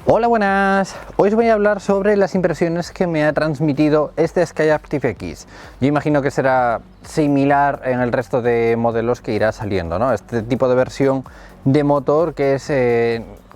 Hola, buenas. Hoy os voy a hablar sobre las impresiones que me ha transmitido este Skyactiv X. Yo imagino que será similar en el resto de modelos que irá saliendo, ¿no? Este tipo de versión de motor que es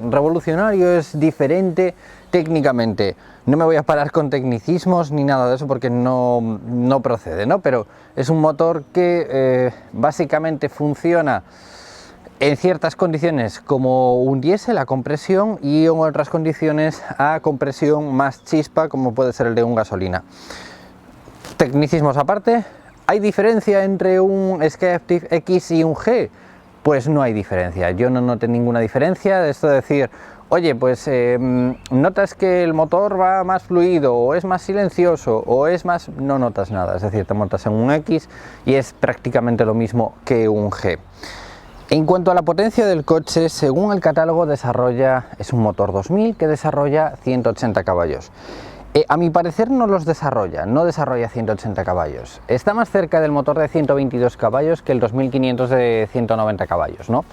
revolucionario, es diferente técnicamente. No me voy a parar con tecnicismos ni nada de eso porque no procede, ¿no? Pero es un motor que básicamente funciona en ciertas condiciones como un diésel a compresión y en otras condiciones a compresión más chispa, como puede ser el de un gasolina. Tecnicismos aparte, ¿hay diferencia entre un Skyactiv X y un G? Pues no hay diferencia, yo no noté ninguna diferencia de esto de decir, oye, pues notas que el motor va más fluido o es más silencioso o es más... no notas nada, es decir, te montas en un X y es prácticamente lo mismo que un G. En cuanto a la potencia del coche, según el catálogo es un motor 2000 que desarrolla 180 caballos. A mi parecer no desarrolla 180 caballos. Está más cerca del motor de 122 caballos que el 2500 de 190 caballos, ¿no?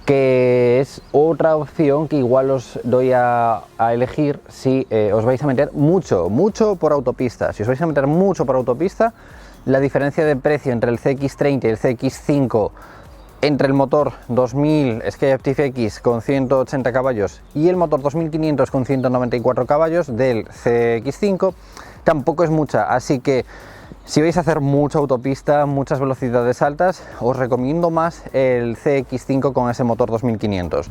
Que es otra opción que igual os doy a elegir si os vais a meter mucho por autopista. Si os vais a meter mucho por autopista, la diferencia de precio entre el CX-30 y el CX-5, entre el motor 2000 Skyactiv X con 180 caballos y el motor 2500 con 194 caballos del CX5, tampoco es mucha, así que si vais a hacer mucha autopista, muchas velocidades altas, os recomiendo más el CX5 con ese motor 2500.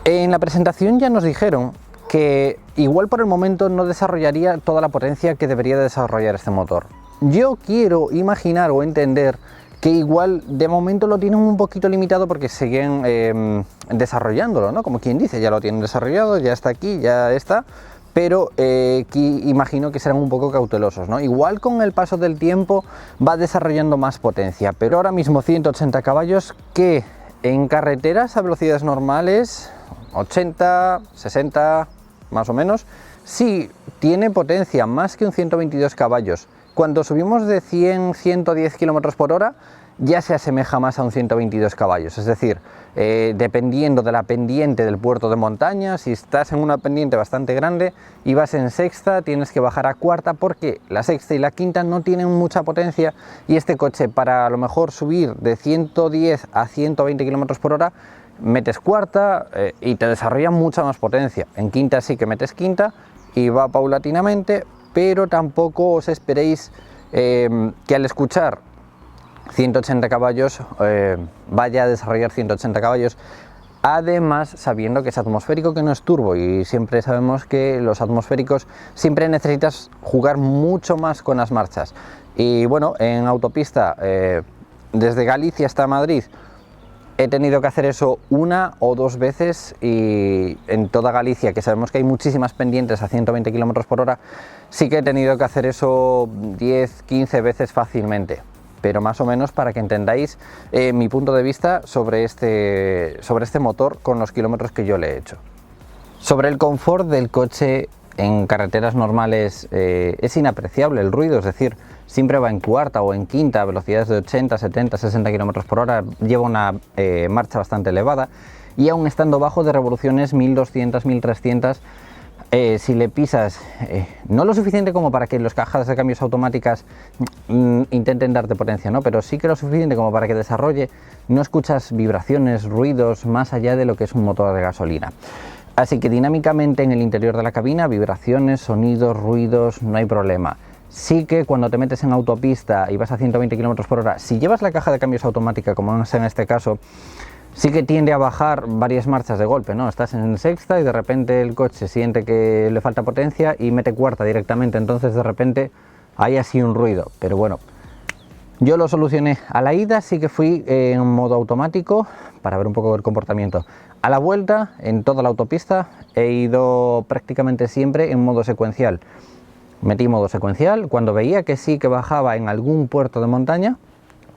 En la presentación ya nos dijeron que igual por el momento no desarrollaría toda la potencia que debería desarrollar este motor. Yo quiero imaginar o entender que igual de momento lo tienen un poquito limitado porque siguen desarrollándolo, ¿no? Como quien dice, ya lo tienen desarrollado, ya está aquí, ya está, pero imagino que serán un poco cautelosos, ¿no? Igual con el paso del tiempo va desarrollando más potencia, pero ahora mismo 180 caballos que en carreteras a velocidades normales, 80, 60 más o menos, sí tiene potencia más que un 122 caballos. Cuando subimos de 100-110 km por hora ya se asemeja más a un 122 caballos, es decir, dependiendo de la pendiente del puerto de montaña, si estás en una pendiente bastante grande y vas en sexta, tienes que bajar a cuarta porque la sexta y la quinta no tienen mucha potencia y este coche para a lo mejor subir de 110 a 120 km por hora metes cuarta y te desarrolla mucha más potencia. En quinta sí que metes quinta y va paulatinamente, pero tampoco os esperéis que al escuchar 180 caballos vaya a desarrollar 180 caballos, además sabiendo que es atmosférico, que no es turbo, y siempre sabemos que los atmosféricos siempre necesitas jugar mucho más con las marchas. Y bueno, en autopista desde Galicia hasta Madrid he tenido que hacer eso una o dos veces, y en toda Galicia, que sabemos que hay muchísimas pendientes a 120 km por hora, sí que he tenido que hacer eso 10-15 veces fácilmente, pero más o menos para que entendáis mi punto de vista sobre este motor con los kilómetros que yo le he hecho. Sobre el confort del coche en carreteras normales es inapreciable el ruido, es decir, siempre va en cuarta o en quinta, velocidades de 80, 70, 60 km por hora, lleva una marcha bastante elevada y aún estando bajo de revoluciones 1200, 1300, si le pisas no lo suficiente como para que las cajas de cambios automáticas intenten darte potencia, ¿no? Pero sí que lo suficiente como para que desarrolle, no escuchas vibraciones, ruidos más allá de lo que es un motor de gasolina. Así que dinámicamente en el interior de la cabina, vibraciones, sonidos, ruidos, no hay problema. Sí que cuando te metes en autopista y vas a 120 km por hora, si llevas la caja de cambios automática, como es en este caso, sí que tiende a bajar varias marchas de golpe, ¿no? Estás en sexta y de repente el coche siente que le falta potencia y mete cuarta directamente, entonces de repente hay así un ruido. Pero bueno, yo lo solucioné a la ida, sí que fui en modo automático para ver un poco el comportamiento. A la vuelta, en toda la autopista, he ido prácticamente siempre en modo secuencial. Metí modo secuencial, cuando veía que sí que bajaba en algún puerto de montaña,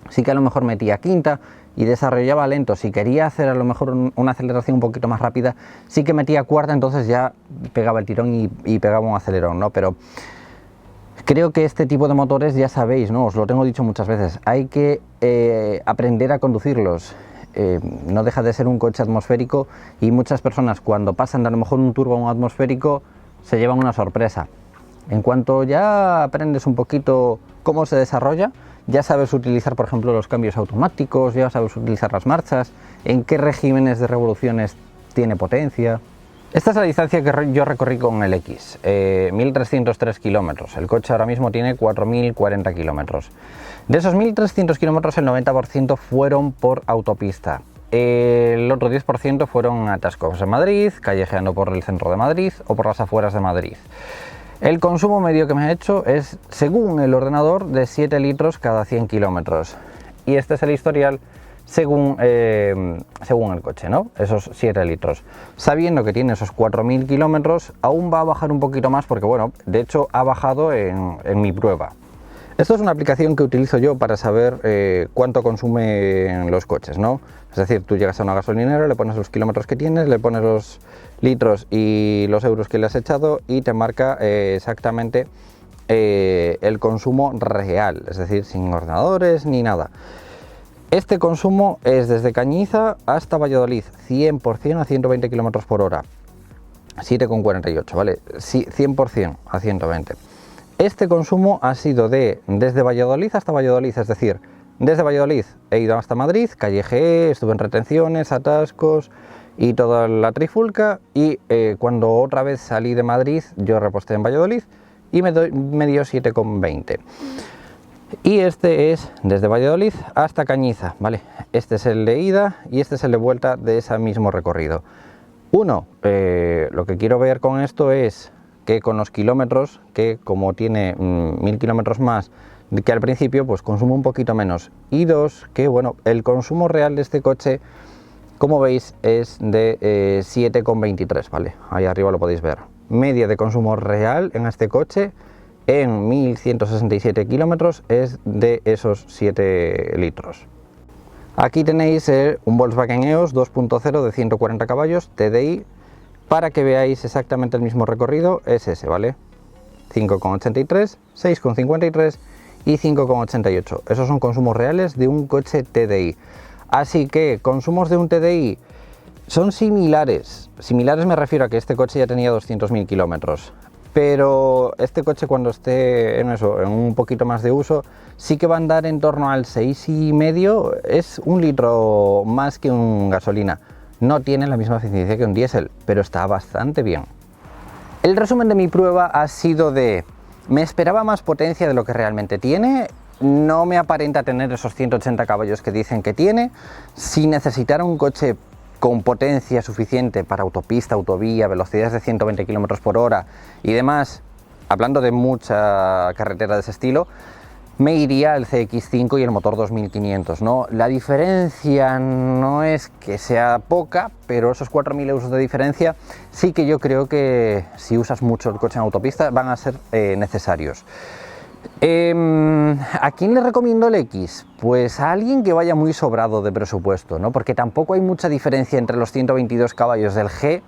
sí que a lo mejor metía quinta y desarrollaba lento. Si quería hacer a lo mejor una aceleración un poquito más rápida, sí que metía cuarta, entonces ya pegaba el tirón y pegaba un acelerón, ¿no? Pero creo que este tipo de motores, ya sabéis, ¿no? Os lo tengo dicho muchas veces, hay que aprender a conducirlos. no deja de ser un coche atmosférico y muchas personas cuando pasan de a lo mejor un turbo a un atmosférico se llevan una sorpresa. En cuanto ya aprendes un poquito cómo se desarrolla, ya sabes utilizar, por ejemplo, los cambios automáticos, ya sabes utilizar las marchas, en qué regímenes de revoluciones tiene potencia. Esta es la distancia que yo recorrí con el X, 1303 kilómetros. El coche ahora mismo tiene 4040 kilómetros. De esos 1300 kilómetros, el 90% fueron por autopista. El otro 10% fueron atascos en Madrid, callejeando por el centro de Madrid o por las afueras de Madrid. El consumo medio que me ha hecho es, según el ordenador, de 7 litros cada 100 kilómetros. Y este es el historial según el coche, ¿no? Esos 7 litros. Sabiendo que tiene esos 4000 kilómetros, aún va a bajar un poquito más porque, bueno, de hecho ha bajado en mi prueba. Esto es una aplicación que utilizo yo para saber cuánto consumen los coches, ¿no? Es decir, tú llegas a una gasolinera, le pones los kilómetros que tienes, le pones los litros y los euros que le has echado y te marca exactamente el consumo real, es decir, sin ordenadores ni nada. Este consumo es desde Cañiza hasta Valladolid, 100% a 120 km por hora, 7,48, ¿vale? Sí, 100% a 120. Este consumo ha sido desde Valladolid hasta Valladolid, es decir, desde Valladolid he ido hasta Madrid, callejeé, estuve en retenciones, atascos y toda la trifulca, y cuando otra vez salí de Madrid yo reposté en Valladolid y me dio 7,20. Y este es desde Valladolid hasta Cañiza, ¿vale? Este es el de ida y este es el de vuelta de ese mismo recorrido. Lo que quiero ver con esto es que con los kilómetros, que como tiene 1000 kilómetros más que al principio, pues consume un poquito menos. Y dos, que bueno, el consumo real de este coche, como veis, es de 7,23, ¿vale? Ahí arriba lo podéis ver. Media de consumo real en este coche en 1167 kilómetros es de esos 7 litros. Aquí tenéis un Volkswagen EOS 2.0 de 140 caballos TDI. Para que veáis exactamente el mismo recorrido, es ese, ¿vale? 5,83, 6,53 y 5,88. Esos son consumos reales de un coche TDI. Así que consumos de un TDI son similares. Similares me refiero a que este coche ya tenía 200.000 kilómetros. Pero este coche, cuando esté en un poquito más de uso, sí que va a andar en torno al 6,5. Es un litro más que un gasolina. No tiene la misma eficiencia que un diésel, pero está bastante bien. El resumen de mi prueba ha sido me esperaba más potencia de lo que realmente tiene, no me aparenta tener esos 180 caballos que dicen que tiene. Si necesitara un coche con potencia suficiente para autopista, autovía, velocidades de 120 km por hora y demás, hablando de mucha carretera de ese estilo, me iría al CX5 y el motor 2500, ¿no? La diferencia no es que sea poca, pero esos 4000 euros de diferencia sí que yo creo que si usas mucho el coche en autopista van a ser necesarios. ¿A quién le recomiendo el X? Pues a alguien que vaya muy sobrado de presupuesto, ¿no? Porque tampoco hay mucha diferencia entre los 122 caballos del G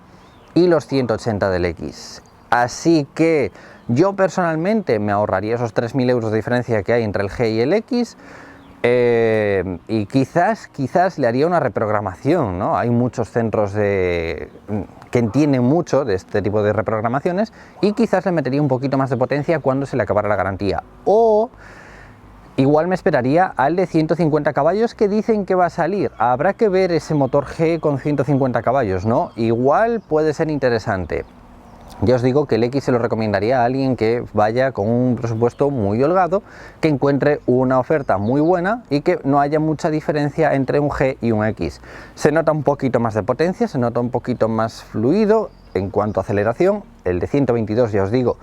y los 180 del X. Así que yo personalmente me ahorraría esos 3000 euros de diferencia que hay entre el G y el X, y quizás le haría una reprogramación, ¿no? Hay muchos centros que entienden mucho de este tipo de reprogramaciones, y quizás le metería un poquito más de potencia cuando se le acabara la garantía. O igual me esperaría al de 150 caballos que dicen que va a salir. Habrá que ver ese motor G con 150 caballos, ¿no? Igual puede ser interesante. Ya os digo que el X se lo recomendaría a alguien que vaya con un presupuesto muy holgado, que encuentre una oferta muy buena y que no haya mucha diferencia entre un G y un X. Se nota un poquito más de potencia, se nota un poquito más fluido en cuanto a aceleración. El de 122, ya os digo,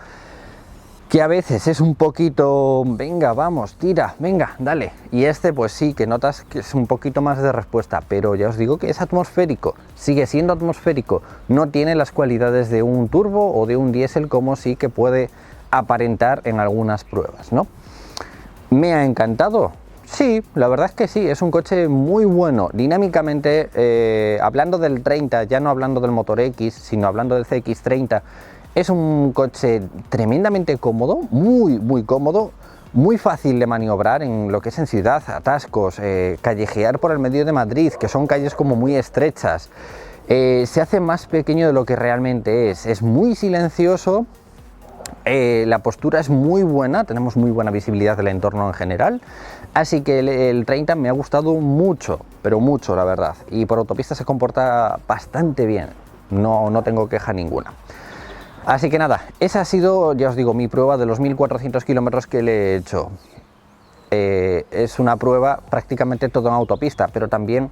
que a veces es un poquito, venga, vamos, tira, venga, dale. Y este pues sí, que notas que es un poquito más de respuesta, pero ya os digo que es atmosférico, sigue siendo atmosférico, no tiene las cualidades de un turbo o de un diésel como sí que puede aparentar en algunas pruebas, ¿no? ¿Me ha encantado? Sí, la verdad es que sí, es un coche muy bueno. Dinámicamente, hablando del 30, ya no hablando del motor X, sino hablando del CX30, es un coche tremendamente cómodo, muy cómodo, muy fácil de maniobrar en lo que es en ciudad, atascos, callejear por el medio de Madrid, que son calles como muy estrechas. Se hace más pequeño de lo que realmente es muy silencioso. La postura es muy buena, tenemos muy buena visibilidad del entorno en general, así que el 30 me ha gustado mucho, pero mucho la verdad, y por autopista se comporta bastante bien, no tengo queja ninguna. Así que nada, esa ha sido, ya os digo, mi prueba de los 1400 kilómetros que le he hecho. Es una prueba prácticamente todo en autopista, pero también,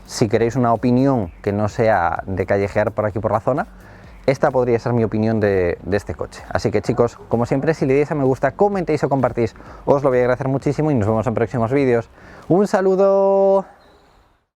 si queréis una opinión que no sea de callejear por aquí por la zona, esta podría ser mi opinión de este coche. Así que chicos, como siempre, si le dais a me gusta, comentéis o compartís, os lo voy a agradecer muchísimo y nos vemos en próximos vídeos. ¡Un saludo!